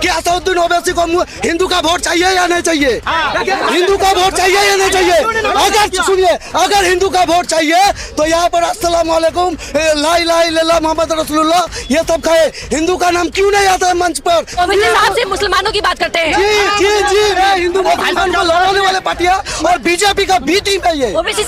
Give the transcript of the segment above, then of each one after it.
कि असदुद्दीन ओवैसी को हिंदू का वोट चाहिए या नहीं चाहिए? हिंदू का वोट चाहिए या नहीं चाहिए? अगर सुनिए, अगर हिंदू का वोट चाहिए तो यहाँ पर अस्सलाम वालेकुम, ला इलाहा इल्लल्लाह मोहम्मद रसूलुल्लाह ये सब कहे। हिंदू का नाम क्यों नहीं आता है मंच पर? ओवैसी साहब से मुसलमानों की बात करते हैं। जी जी जी, हिंदू मुसलमान को लड़ाने वाले पार्टियां और बीजेपी का बी टीम है ये। ओवैसी,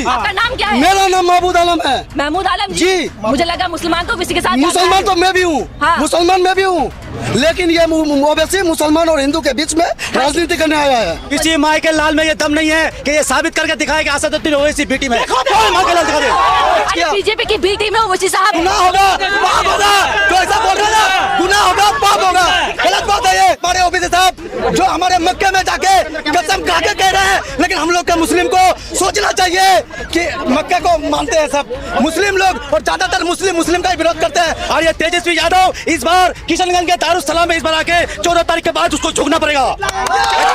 आपका नाम क्या है? मेरा नाम महमूद आलम है। महमूद आलम जी। मुझे लगा मुसलमान तो ओवैसी के साथ मुसलमान तो मैं भी हूँ, मुसलमान मैं भी हूँ, लेकिन ये ओवैसी मुसलमान और हिंदू के बीच में राजनीति करने आया है। किसी माइकल लाल में ये दम नहीं है कि ये साबित करके दिखाए कि असदुद्दीन ओवैसी बी टीम है। माइकल लाल दिखा दे। बीजेपी की बी टीम है ओवैसी साहब। गुनाह होगा, पाप होगा, तो ऐसा बोल रहे ना, गुनाह होगा, पाप होगा, गलत बात है ये। हमारे ओवैसी साहब जो हमारे मक्के में जाके कसम खा के कह रहे हैं, लेकिन हम लोग के मुस्लिम को सोचना चाहिए कि मक्के को मानते हैं सब मुस्लिम लोग और ज्यादातर मुस्लिम का ही विरोध करते हैं। और ये तेजस्वी यादव इस बार किशनगंज के दारुस्सलाम में इस बार आके 14 तारीख के बाद उसको झुकना पड़ेगा।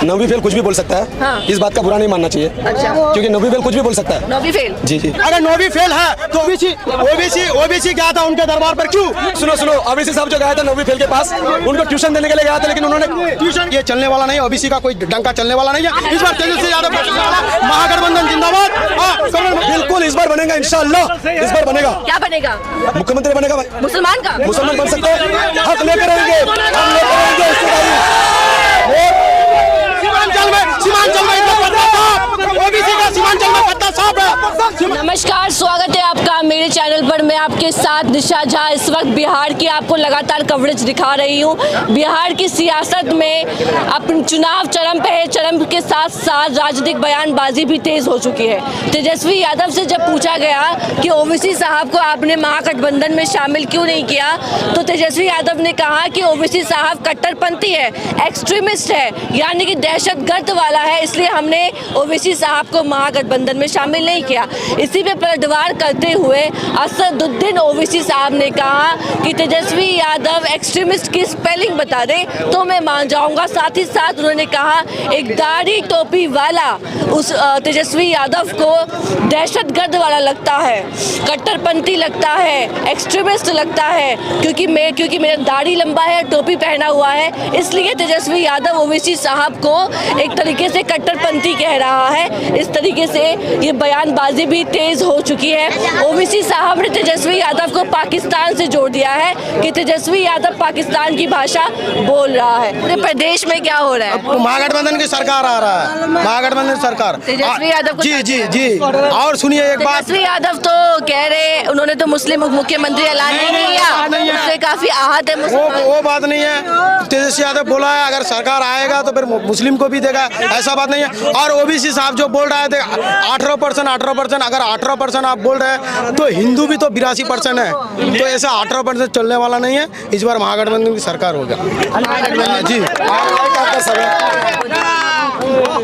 नबी फेल कुछ भी बोल सकता है। हाँ। इस बात का बुरा नहीं मानना चाहिए। अच्छा। क्योंकि नबी फेल कुछ भी बोल सकता है। नबी फेल। जी जी। अगर नबी फेल है तो ओबीसी गया था उनके दरबार पर, क्यों? सुनो, ओवैसी साहब जो गया था नबी फेल के पास, उनको ट्यूशन देने के लिए गया था, लेकिन उन्होंने ट्यूशन ये चलने वाला नहीं, ओबीसी का कोई डंका चलने वाला नहीं है। इस बार तेजस्वी यादव महागठबंधन जिंदाबाद। बिल्कुल इस बार बनेगा, इंशाअल्लाह इस बार बनेगा। क्या बनेगा? मुख्यमंत्री बनेगा भाई। मुसलमान का? मुसलमान बन सकते हैं, हक लेकर रहेंगे, हम लेकर रहेंगे सीमांचल में ओबीसी का सीमांचल में पत्ता साफ है। नमस्कार, स्वागत है आपका मेरे चैनल पर। मैं आपके साथ निशा झा इस वक्त बिहार की आपको लगातार कवरेज दिखा रही हूँ। बिहार की सियासत में अपने चुनाव चरम पे है, चरम के साथ साथ राजनीतिक बयानबाजी भी तेज हो चुकी है। तेजस्वी यादव से जब पूछा गया कि ओवैसी साहब को आपने महागठबंधन में शामिल क्यों नहीं किया, तो तेजस्वी यादव ने कहा कि ओवैसी साहब कट्टरपंथी है, एक्सट्रीमिस्ट है, यानी कि दहशतगर्द वाला है, इसलिए हमने ओवैसी साहब को महागठबंधन में शामिल नहीं किया। इसी पे पलटवार करते हुए असदुद्दीन ओवैसी साहब ने कहा कि तेजस्वी यादव एक्सट्रीमिस्ट की स्पेलिंग बता दे तो मैं मान जाऊंगा। साथ ही साथ उन्होंने कहा एक दाढ़ी टोपी वाला उस तेजस्वी यादव को दहशतगर्द वाला लगता है, कट्टरपंथी लगता है, एक्सट्रीमिस्ट लगता है, क्योंकि मेरा दाढ़ी लंबा है, टोपी पहना हुआ है, इसलिए तेजस्वी यादव ओवैसी साहब को एक तरीके से कट्टरपंथी कह रहा है। इस तरीके से ये बयानबाजी भी तेज हो चुकी है। ओवैसी साहब ने तेजस्वी यादव को पाकिस्तान से जोड़ दिया है कि तेजस्वी यादव पाकिस्तान की भाषा बोल रहा है। पूरे प्रदेश में क्या हो रहा है? महागठबंधन की सरकार आ रहा है, महागठबंधन सरकार तेजस्वी यादव को। जी जी जी। और सुनिए एक बात, तेजस्वी यादव तो कह रहे उन्होंने तो मुस्लिम मुख्यमंत्री ऐलान नहीं किया, उससे काफी आहत है वो बात नहीं है। तेजस्वी यादव बोला है अगर सरकार आएगा तो फिर मुस्लिम को भी देगा, ऐसा बात नहीं है। और ओबीसी साहब जो बोल रहा है 18%, अगर 18% आप बोल रहे हैं तो हिंदू भी तो 82% है, तो ऐसा 18% चलने वाला नहीं है। इस बार महागठबंधन की सरकार होगा जी।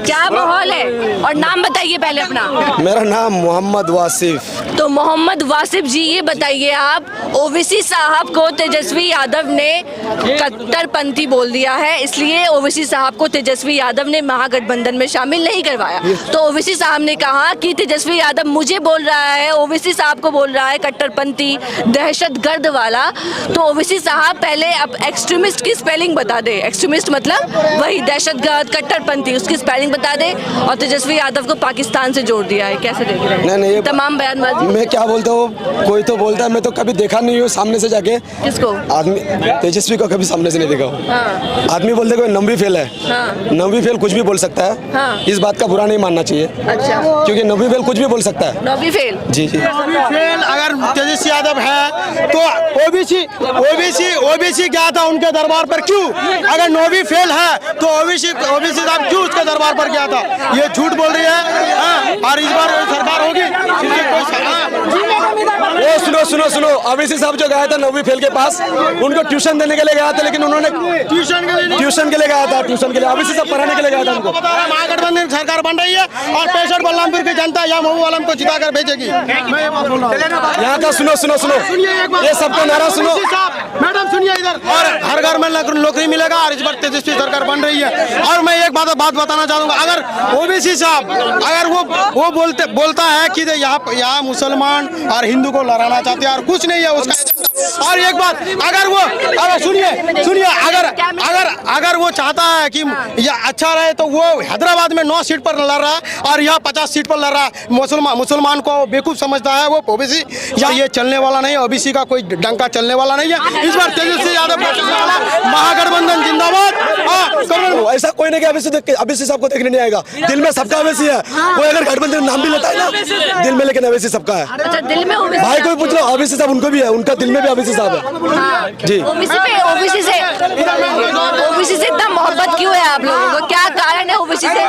क्या माहौल है? और नाम बताइए पहले अपना। मेरा नाम मोहम्मद वासिफ। तो मोहम्मद वासिफ जी, ये बताइए आप, ओवैसी साहब को तेजस्वी यादव ने कट्टरपंथी बोल दिया है, इसलिए ओवैसी साहब को तेजस्वी यादव ने महागठबंधन में शामिल नहीं करवाया। तो ओवैसी साहब ने कहा कि तेजस्वी यादव मुझे बोल रहा है, ओवैसी साहब को बोल रहा है कट्टरपंथी, दहशतगर्द वाला। तो ओवैसी साहब पहले अब एक्सट्रीमिस्ट की स्पेलिंग बता दे। एक्सट्रीमिस्ट मतलब वही दहशतगर्द, कट्टरपंथी, उसकी स्पेलिंग बता दे। और तेजस्वी यादव को पाकिस्तान से जोड़ दिया है। कैसे देख रहे हैं? नहीं, तमाम बयानबाजी। मैं क्या बोलता हूँ, कोई तो बोलता है, मैं तो कभी देखा नहीं हूँ सामने से जाके। किसको? आदमी तेजस्वी को कभी सामने से नहीं देखा हूँ। हाँ। आदमी बोलते कोई नबी फेल है। हाँ। नबी फेल कुछ भी बोल सकता है। हाँ। इस बात का बुरा नहीं मानना चाहिए। अच्छा। क्योंकि नबी फेल कुछ भी बोल सकता है। नबी फेल। जी जी। फेल अगर तेजस्वी यादव है तो ओबीसी गया था उनके दरबार पर, क्यों? अगर नबी फेल है तो ओबीसी साहब क्यों उसके दरबार पर गया था? ये झूठ बोल रही है। और इस बार सरकार होगी, सुनो, ओवैसी साहब जो गया था नबी फेल के पास, उनको ट्यूशन देने के लिए गया था, लेकिन उन्होंने ट्यूशन के लिए गया था, ओवैसी साहब पढ़ाने के लिए गया था उनको। महागठबंधन सरकार बन रही है और 65 बलरामपुर की जनता या महबूब आलम को जिताकर भेजेगी। यहाँ का सुनो, ये सबको नारा सुनो। मैडम सुनिए इधर, और घर में नौकरी मिलेगा। और इस बार तेजस्वी सरकार बन रही है। और मैं एक बात बताना चाहूंगा, अगर ओबीसी साहब अगर वो बोलता है कि यहाँ मुसलमान और हिंदू को लड़ाना चाहते हैं और कुछ नहीं है उसका। और एक बात, अगर सुनिए, अगर वो चाहता है कि ये अच्छा रहे तो वो हैदराबाद में 9 सीट पर लड़ रहा है और यहाँ 50 सीट पर लड़ रहा है। मुसलमान को बेवकूफ समझता है वो ओबीसी। या ये चलने वाला नहीं, ओबीसी का कोई डंका चलने वाला नहीं है। इस बार तेजस्वी यादव महागठबंधन जिंदाबाद। ऐसा कोई नहीं कि अवैसी साहब को देखने नहीं आएगा। दिल में सबका अवैसी है। कोई अगर गठबंधन नाम भी लेता है ना दिल में, लेकिन अवैसी सबका है। अच्छा, दिल में ओबीसी भाई कोई पूछ लो, अवैसी साहब उनको भी है, उनका दिल में भी अवैसी साहब है जी। ओबीसी से इतना मोहब्बत क्यों है आप लोगों को? क्या कारण है ओबीसी से?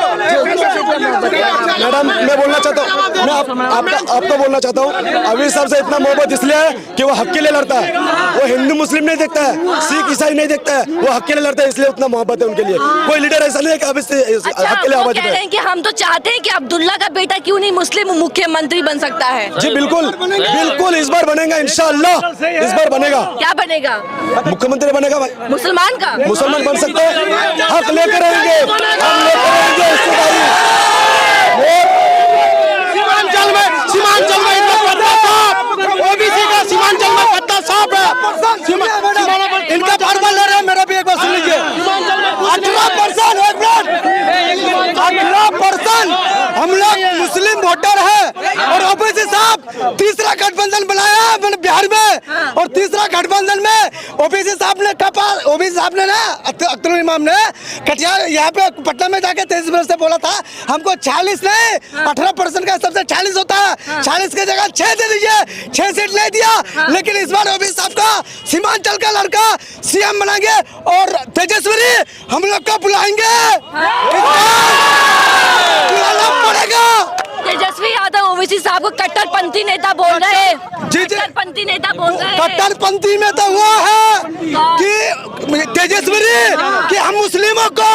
मैडम मैं बोलना चाहता हूँ, मैं आपको बोलना चाहता हूँ, अवैसी साहब से इतना मोहब्बत इसलिए है कि वो हक के लिए लड़ता है। वो हिंदू मुस्लिम नहीं देखता है, सिख ईसाई नहीं देखता है, वो हक के लिए लड़ता है, इसलिए उतना मोहब्बत है उनके लिए। कोई लीडर ऐसा नहीं है कि अवैसी हक के लिए आवाज उठाए। कि हम तो चाहते हैं कि अब्दुल्ला का बेटा क्यों नहीं मुस्लिम मुख्यमंत्री बन सकता है? जी बिल्कुल बिल्कुल, इस बार बनेगा इंशाअल्लाह, इस बार बनेगा। क्या बनेगा? मुख्यमंत्री बनेगा भाई। मुसलमान का? मुसलमान बन सकते हैं, हक लेकर रहेंगे, हम लेकर रहेंगे सीमांचल में ओबीसी का सीमांचल में पत्ता साफ है। इनका फॉर्मल ले रहे हैं, मेरा भी एक बार सुन लीजिए। 18% 18% हम लोग मुस्लिम वोटर है और ओबीसी साहब तीसरा गठबंधन बनाया है मैंने बिहार में। और तीसरा गठबंधन में ओबीसी साहब ने ना अख्तर इमाम ने कटिहार यहाँ पे पटना में जाके 23 मिनट से बोला था हमको 40 नहीं 18% का सबसे 40 होता है, 40 की जगह 6 दे दीजिए। 6 सीट नहीं दिया, लेकिन इस बार ओबीसी साहब का सीमांचल का लड़का सीएम बनाएंगे और तेजस्वी हम लोग को बुलाएंगे, बुलाना पड़ेगा। तेजस्वी यादव ओबीसी साहब को कट्टरपंथी नेता बोल रहे हैं। जी कट्टरपंथी नेता बोल रहे हैं। कट्टरपंथी में तो वो है कि तेजस्वी कि हम मुस्लिमों को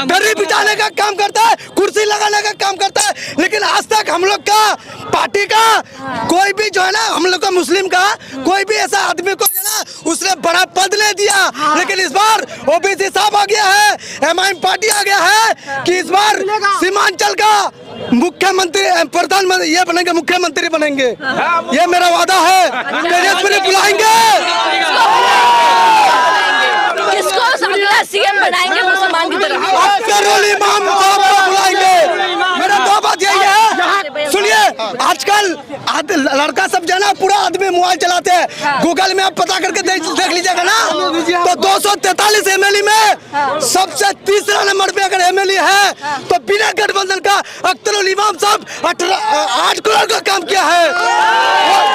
दरी बिछाने का काम करता है, कुर्सी लगाने का काम करता है, लेकिन आज तक हम लोग का पार्टी का कोई भी जो है ना, हम लोग का मुस्लिम का कोई भी ऐसा आदमी को जो है ना उसने बड़ा पद नहीं दिया। लेकिन इस बार ओबीसी साहब आ गया है, एमआईएम पार्टी आ गया है कि इस बार सीमांचल का मुख्यमंत्री प्रधानमंत्री ये बनेंगे, मुख्यमंत्री बनेंगे, ये मेरा वादा है। तेजस्वी बुलाएंगे। किसको अगला सीएम बनाएंगे मुसलमान की तरफ? अख्तर इमाम साहब को बुलाएंगे। मेरा दो बात यही है, सुनिए, आजकल लड़का सब जाना पूरा आदमी मोबाइल चलाते हैं। गूगल में आप पता करके देख लीजिएगा ना, तो 243 एमएलए में सबसे तीसरा नंबर पे अगर एमएलए है तो बिना गठबंधन का अख्तर इमाम साहब 8 करोड़ का काम किया है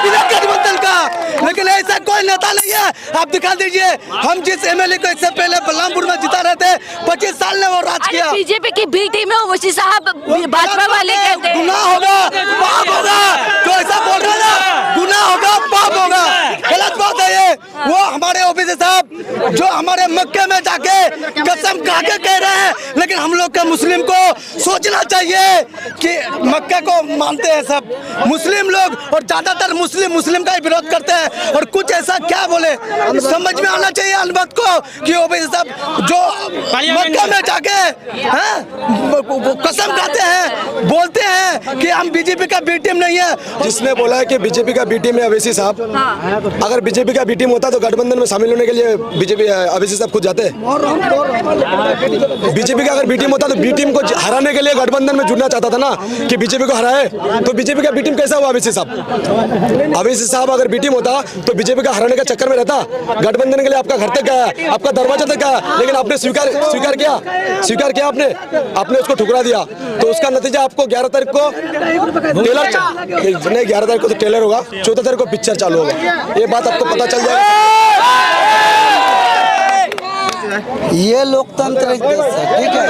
बिना गठबंधन का। लेकिन ऐसा कोई नेता नहीं है, आप दिखा दीजिए। हम जिस एमएलए को इससे पहले बलरामपुर में जिता रहे थे, 25 साल ने वो राज किया। बीजेपी की बी टीम में ओवैसी साहब भाजपा वाले कहते हैं गुनाह होगा, पाप होगा। जो ऐसा बोल रहा है ना, गुनाह होगा, पाप होगा, गलत बात है ये। वो हमारे ओबीसी साहब जो हमारे मक्के में जाके कसम खा के कह रहे हैं, लेकिन हम लोग का मुस्लिम को सोचना चाहिए कि मक्के को मानते हैं सब मुस्लिम लोग और ज्यादातर मुस्लिम का ही विरोध करते हैं। और कुछ ऐसा क्या बोले, समझ में आना चाहिए अनबत को कि ओबीसी साहब जो मक्के में जाके कसम खाते हैं, बोलते हैं कि हम बीजेपी का बी टीम नहीं है। जिसने बोला है कि बीजेपी का बी टीम है अवैसी साहब, अगर बीजेपी का बी टीम होता तो गठबंधन में शामिल होने के लिए बीजेपी अवैसी साहब खुद जाते। बीजेपी का अगर बी टीम होता तो बी टीम को हराने के लिए गठबंधन में जुड़ना चाहता था ना, कि बीजेपी को हराए। तो बीजेपी का बी टीम कैसा हुआ अवैसी साहब? अवैसी साहब अगर बी टीम होता तो बीजेपी का हराने का चक्कर में रहता। गठबंधन के लिए आपका घर तक गया, आपका दरवाजा तक गया, लेकिन आपने स्वीकार किया, आपने उसको ठुकरा दिया। तो उसका नतीजा आपको 11 तारीख को टेलर नहीं, 11 तारीख को तो टेलर होगा, 14 तारीख को पिक्चर चालू होगा। ये बात आपको पता चल जाएगा। ये लोकतांत्रिक देश है, ठीक है,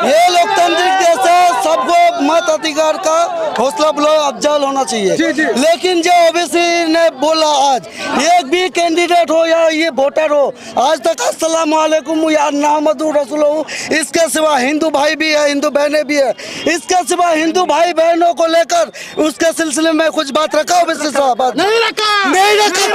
ये लोकतांत्रिक देश है, सबको मत अधिकार का हौसला बुलंद अफजाल होना चाहिए। लेकिन जो ओबीसी ने बोला, आज एक भी कैंडिडेट हो या ये वोटर हो, आज तक अस्सलाम वालेकुम या मोहम्मदुर रसूलुल्लाह, इसके सिवा हिंदू भाई भी है, हिंदू बहनें भी है, इसके सिवा हिंदू भाई बहनों को लेकर उसके सिलसिले में कुछ बात रखा ओबीसी साहब? नहीं रखा।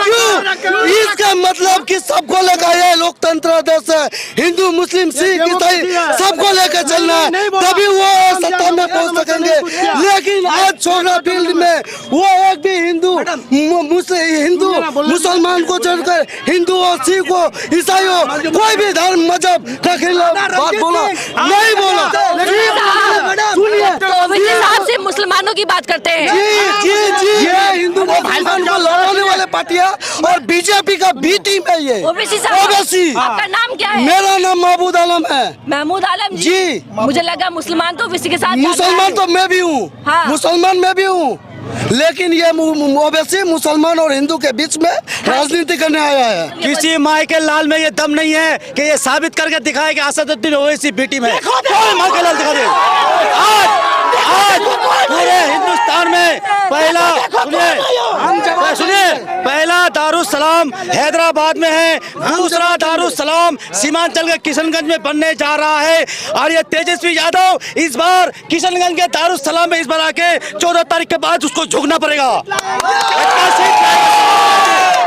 क्यों? इसका मतलब कि सबको लेकर ये लोकतंत्र देश है, हिंदू मुस्लिम सिख ईसाई सबको लेकर चलना है, तभी वो सत्ता में पहुंच सकेंगे। लेकिन आज छोड़ा फील्ड में वो एक भी हिंदू मुसलमान को छोड़कर हिंदू और सिख हो, ईसाई हो, कोई भी धर्म मजहब का खिलाफ बात बोला नहीं बोला। सुनिए, ओवैसी साहब से मुसलमानों की बात करते हैं। जी ये हिंदू मुसलमान को लड़ाने वाले पार्टियां और बीजेपी का बी टीम है ये। ओवैसी साहब, ओवैसी। आपका नाम क्या है? मेरा नाम महमूद आलम है। महमूद आलम जी। मुझे लगा मुसलमान तो ओवैसी के साथ मुसलमान तो मैं भी हूँ, हाँ। मुसलमान मैं भी हूँ, लेकिन ये ओवैसी मुसलमान और हिंदू के बीच में राजनीति करने आया है। किसी माई के लाल में ये दम नहीं है कि ये साबित करके दिखाए कि असदुद्दीन ओवैसी बी टीम है। कोई माई के लाल दिखा दे। आज पूरे हिंदुस्तान में सुनिए पहला दारुस्सलाम हैदराबाद में है, दूसरा दारुस्सलाम सीमांचल के किशनगंज में बनने जा रहा है। और ये तेजस्वी यादव इस बार किशनगंज के दारुस्सलाम में इस बार आके 14 तारीख के बाद उसको झुकना पड़ेगा।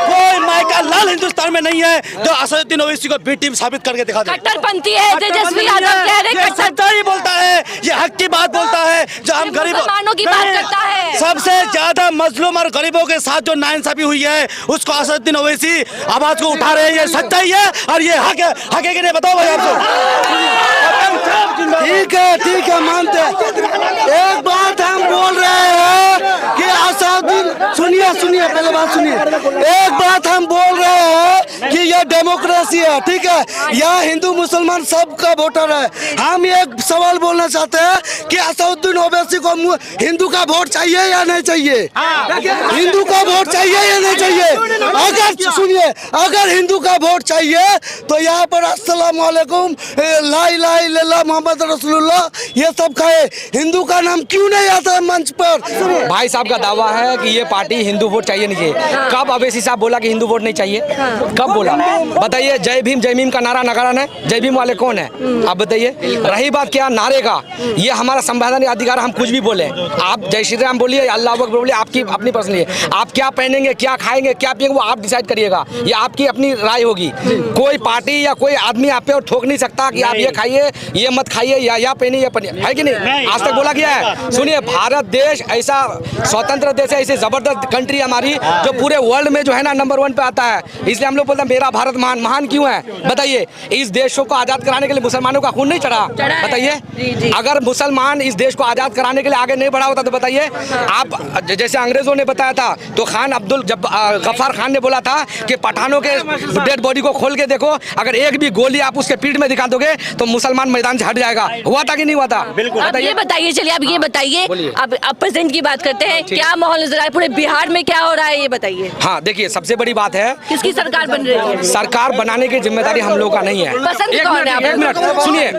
कोई मायका लाल हिंदुस्तान में नहीं है जो असदुद्दीन ओवैसी को बी टीम साबित करके दिखा दे। कट्टरपंथी है तेजस्वी यादव, कह रहे हैं सच्चाई बोलता है, ये हक की बात बोलता है। जो हम मुसलमानों की बात करता है। सबसे ज्यादा मजलूम और गरीबों के साथ जो नाइंसाफी हुई है उसको असदुद्दीन ओवैसी आवाज को उठा रहे हैं। ये सच्चाई है और ये हक है कि नहीं, बताओ भाई आपको। ठीक है मानते हैं। एक बात हम बोल रहे हैं कि असदुद्दीन, सुनिए पहले बात सुनिए। एक बात हम बोल रहे हैं कि यह डेमोक्रेसी है, ठीक है, यहाँ हिंदू मुसलमान सबका वोटर है। हम एक सवाल बोलना चाहते हैं कि असदुद्दीन ओवैसी को हिंदू का वोट चाहिए या नहीं चाहिए? हिंदू का वोट चाहिए या नहीं चाहिए? अगर सुनिए, अगर हिंदू का वोट चाहिए तो यहाँ पर अस्सलाम वालेकुम, ला इलाहा इल्लल्लाह मोहम्मद रसूलुल्लाह ये सब खाए। हिंदू का नाम क्यों नहीं आता है मंच पर? भाई साहब का दावा है कि ये पार्टी हिंदू वोट चाहिए नहीं चाहिए। कब ओवैसी साहब बोला कि हिंदू वोट नहीं चाहिए? कब बोला बताइए? जय भीम का नारा नगारा है, जय भीम वाले कौन है आप बताइए? रही बात क्या नारे का, ये हमारा संवैधानिक अधिकार, हम कुछ भी बोले। आप जय श्री राम बोलिए, अल्लाह अकबर बोलिए, आपकी अपनी पर्सनल है। आप क्या पहनेंगे, क्या खाएंगे, क्या पिएंगे वो आप डिसाइड करिएगा, ये आपकी अपनी राय होगी। कोई पार्टी या कोई आदमी आप पे ठोक नहीं सकता कि आप ये खाइए, ये मत खाइए, या पहनिए, या पहनिए, है कि नहीं? आज तक बोला गया है। सुनिए, भारत देश ऐसा स्वतंत्र देश है, ऐसी जबरदस्त कंट्री हमारी जो पूरे वर्ल्ड में जो है ना नंबर 1 पे आता है। इसलिए हम लोग बोलते हैं मेरा भारत महान। महान क्यों है बताइए? इस देश को आजाद कराने के लिए मुसलमानों का खून नहीं चढ़ा बताइए? अगर मुसलमान इस देश को आजाद कराने के लिए आगे नहीं बढ़ा होता तो बताइए आप, जैसे अंग्रेजों ने बताया था तो खान अब्दुल गफ्फार खान ने बोला था कि पठानों के डेड बॉडी को खोल के देखो, अगर एक भी गोली आप उसके पीठ में दिखा दोगे तो मुसलमान मैदान से हट जाएगा। हुआ था कि नहीं हुआ था? अब ये बताइए, चलिए अब ये बताइए, अब प्रेजेंट की बात करते हैं, क्या माहौल नजर आया पूरे बिहार में, क्या हो रहा है ये बताइए। हाँ देखिए, सबसे बड़ी बात है किसकी सरकार बन रही है? सरकार बनाने की जिम्मेदारी हम लोग का नहीं है। पसंद कौन है? एक मिनट सुनिए,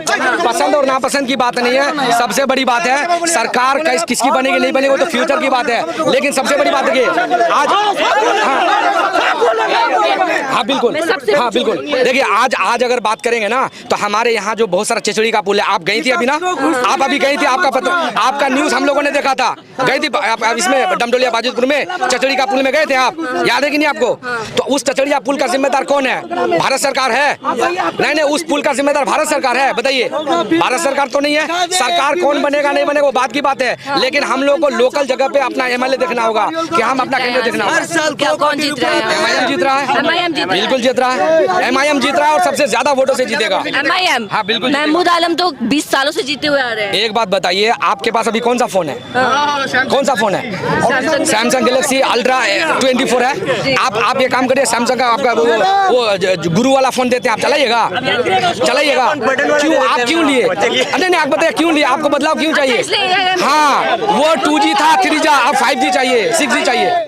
पसंद और नापसंद की बात नहीं है। सबसे बड़ी बात है सरकार किसकी बनेगी नहीं बनेगी वो तो फ्यूचर की बात है। लेकिन सबसे बड़ी बात है आज, हाँ बिल्कुल देखिए, आज अगर बात करेंगे ना तो हमारे यहाँ जो बहुत सारा चचड़ी का पुल है, आप गई थी अभी ना, आप अभी गई थी, आपका पता, आपका न्यूज हम लोगों ने देखा था, गई थी इसमें डमडोलिया बाजितपुर में चचड़ी का पुल में गए थे आप, याद है कि नहीं आपको? तो उस चचड़िया पुल का जिम्मेदार कौन है? भारत सरकार है? नहीं, उस पुल का जिम्मेदार भारत सरकार है बताइए? भारत सरकार तो नहीं है। सरकार कौन बनेगा नहीं बनेगा वो बात की बात है, लेकिन हम लोग को लोकल जगह पे अपना एमएलए देखना होगा कि हम अपना कैंडिडेट देखना होगा। कौन जीत रहा है? एमआईएम जीत रहा है, एमआईएम जीत रहा है, बिल्कुल जीत रहा है, एमआईएम जीत रहा है और सबसे ज्यादा वोटों से जीतेगा एमआईएम। हाँ बिल्कुल। महमूद आलम तो 20 सालों से जीते हुए आ रहे हैं। एक बात बताइए, आपके पास अभी कौन सा फोन है? कौन सा फोन है? सैमसंग गैलेक्सी अल्ट्रा 24 है। आप ये काम करिए, सैमसंग का आपका वो गुरु वाला फोन देते हैं, आप चलाइएगा। क्यों आप क्यों लिए? नहीं आप बताइए क्यों लिए? आपको बदलाव क्यों चाहिए? हाँ, वो 2G था, 3G, अब 5G चाहिए, 6G चाहिए।